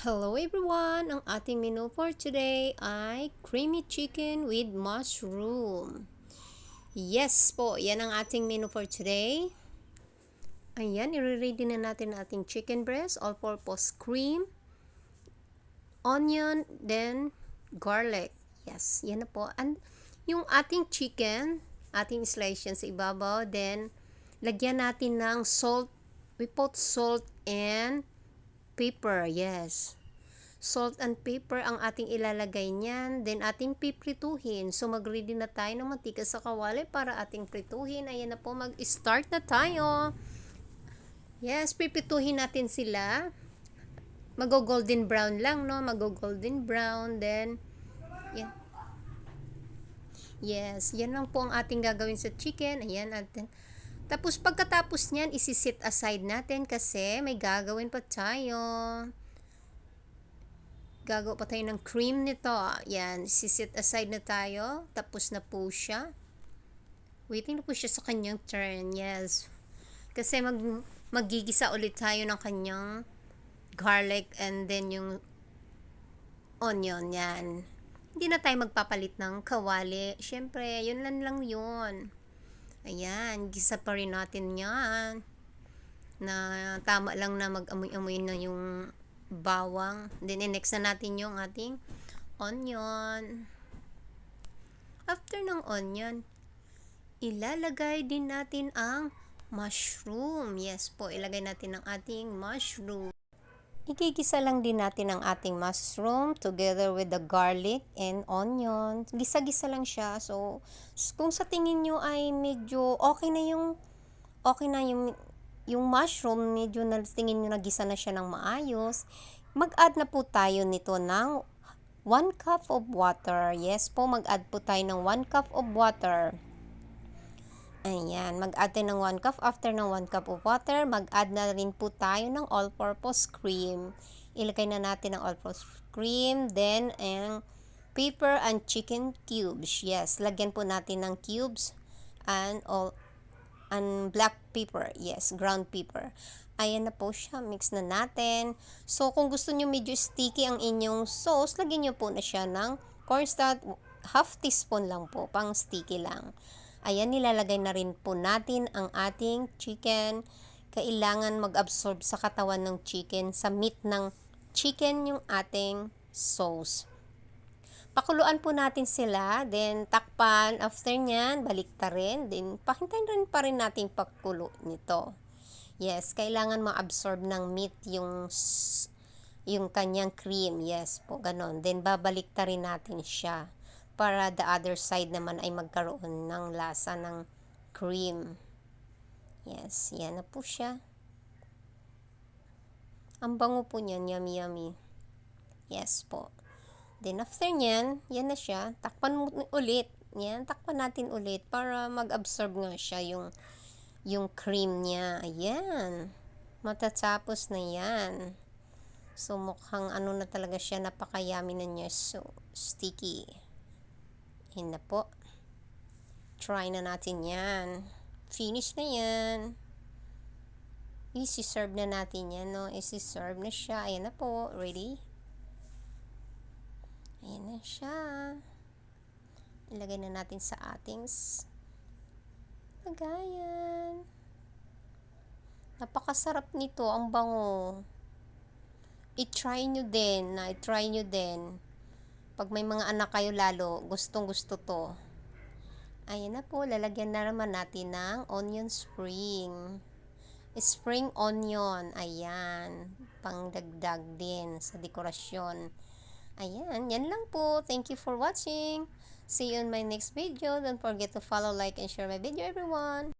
Hello everyone! Ang ating menu for today ay creamy chicken with mushroom. Yes po, yan ang ating menu for today. Ayan, i-ready na natin ang ating chicken breast, all-purpose cream, onion, then garlic. Yes, yan na po. And yung ating chicken, ating slice yan sa ibabaw, then lagyan natin ng salt. We put salt and pepper, yes. Salt and pepper ang ating ilalagay niyan. Then, ating piprituhin. So, mag-ready na tayo ng mantika sa kawali para ating prituhin. Ayan na po, mag-start na tayo. Yes, piprituhin natin sila. Mag-golden brown lang, no? Mag-golden brown. Then, yan. Yes, yan lang po ang ating gagawin sa chicken. Ayan, atin. Tapos, pagkatapos niyan, isi-set aside natin kasi may gagawin pa tayo. Gagawa pa tayo ng cream nito. Yan, sisit aside na tayo. Tapos na po siya. Waiting na po siya sa kanyang turn. Yes. Kasi magigisa ulit tayo ng kanyang garlic and then yung onion. Yan. Hindi na tayo magpapalit ng kawali. Siyempre, yun lang yun. Ayan, gisa pa rin natin yan. Na tama lang na mag-amoy-amoy na yung bawang. Then, next na natin yung ating onion. After ng onion, ilalagay din natin ang mushroom. Yes po, ilagay natin ang ating mushroom. Igigisa lang din natin ang ating mushroom together with the garlic and onion. Gisa-gisa lang siya. So, kung sa tingin nyo ay medyo okay na yung mushroom, medyo na tingin nyo nagisa na siya ng maayos, mag-add na po tayo nito ng 1 cup of water. Yes po, mag-add po tayo ng 1 cup of water. Ayan, mag-add tayo ng 1 cup. After ng 1 cup of water, mag-add na rin po tayo ng all-purpose cream. Ilagay na natin ang all-purpose cream, then ang pepper and chicken cubes. Yes, lagyan po natin ng cubes and black pepper. Yes, ground pepper. Ayan na po siya. Mix na natin. So, kung gusto nyo medyo sticky ang inyong sauce, lagyan nyo po na siya ng cornstarch. Half teaspoon lang po. Pang sticky lang. Ayan, nilalagay na rin po natin ang ating chicken. Kailangan mag-absorb sa katawan ng chicken, sa meat ng chicken yung ating sauce. Pakuluan po natin sila, then takpan. After nyan, balik ta rin. Then, pahintayin rin pa rin natin pagkulo nito. Yes, kailangan ma-absorb ng meat yung kanyang cream. Yes po, ganon. Then, babalik ta rin natin siya para the other side naman ay magkaroon ng lasa ng cream. Yes, yan na po siya. Ang bango po niyan, yummy yummy. Yes po. Then after nyan, yan na siya. Takpan mo ulit. Yan, takpan natin ulit para mag-absorb nga siya yung cream niya. Ayan. Matatapos na yan. So, mukhang ano na talaga siya, napakayami na niya. So, sticky. Yan na po. Try na natin yan. Finish na yan. Isi-serve na natin yan, no? Isi-serve na siya. Ayan na po. Ready? Ayan na siya. Ilagay na natin sa ating lagayan. Napakasarap nito. Ang bango. I-try nyo din. I-try nyo din. Pag may mga anak kayo lalo, gustong gusto to. Ayan na po, lalagyan na naman natin ng onion spring. Spring onion, ayan. Pangdagdag din sa dekorasyon. Ayan, yan lang po. Thank you for watching. See you in my next video. Don't forget to follow, like, and share my video, everyone.